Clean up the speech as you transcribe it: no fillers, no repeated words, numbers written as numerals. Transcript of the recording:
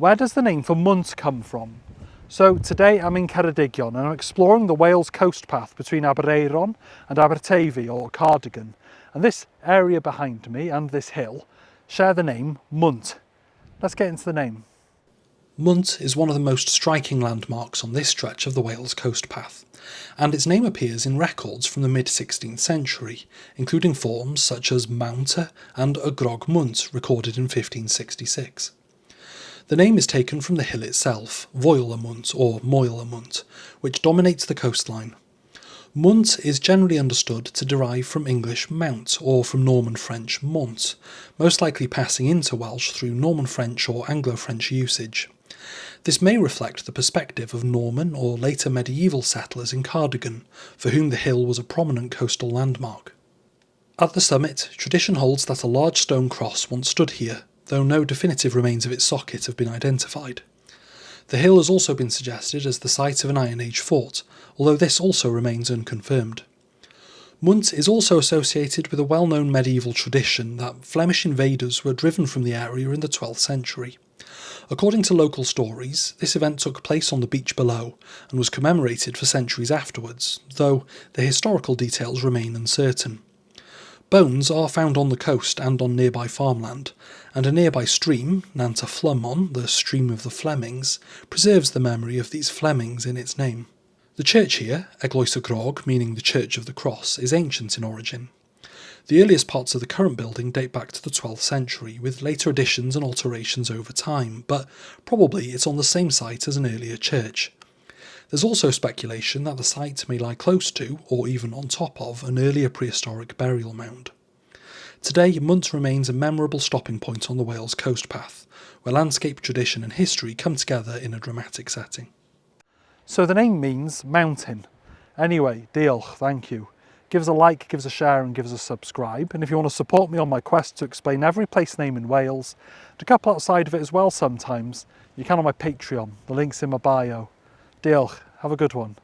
Where does the name for Mwnt come from? So today I'm in Ceredigion and I'm exploring the Wales coast path between Aberaeron and Aberteifi or Cardigan. And this area behind me and this hill share the name Mwnt. Let's get into the name. Mwnt is one of the most striking landmarks on this stretch of the Wales coast path, and its name appears in records from the mid-16th century, including forms such as Mwnt and y Grog Mwnt recorded in 1566. The name is taken from the hill itself, Foel y Mwnt or Moel y Mwnt, which dominates the coastline. Mwnt is generally understood to derive from English mount or from Norman French mont, most likely passing into Welsh through Norman French or Anglo-French usage. This may reflect the perspective of Norman or later medieval settlers in Cardigan, for whom the hill was a prominent coastal landmark. At the summit, tradition holds that a large stone cross once stood here, though no definitive remains of its socket have been identified. The hill has also been suggested as the site of an Iron Age fort, although this also remains unconfirmed. Mwnt is also associated with a well-known medieval tradition that Flemish invaders were driven from the area in the 12th century. According to local stories, this event took place on the beach below and was commemorated for centuries afterwards, though the historical details remain uncertain. Bones are found on the coast and on nearby farmland, and a nearby stream, Nant y Flemon, the stream of the Flemings, preserves the memory of these Flemings in its name. The church here, Eglwys y Grog, meaning the Church of the Cross, is ancient in origin. The earliest parts of the current building date back to the 12th century, with later additions and alterations over time, but probably it's on the same site as an earlier church. There's also speculation that the site may lie close to, or even on top of, an earlier prehistoric burial mound. Today, Mwnt remains a memorable stopping point on the Wales coast path, where landscape, tradition and history come together in a dramatic setting. So the name means mountain. Anyway, diolch, thank you. Give us a like, give us a share and give us a subscribe. And if you want to support me on my quest to explain every place name in Wales, and a couple outside of it as well sometimes, you can on my Patreon. The link's in my bio. Diolch, have a good one.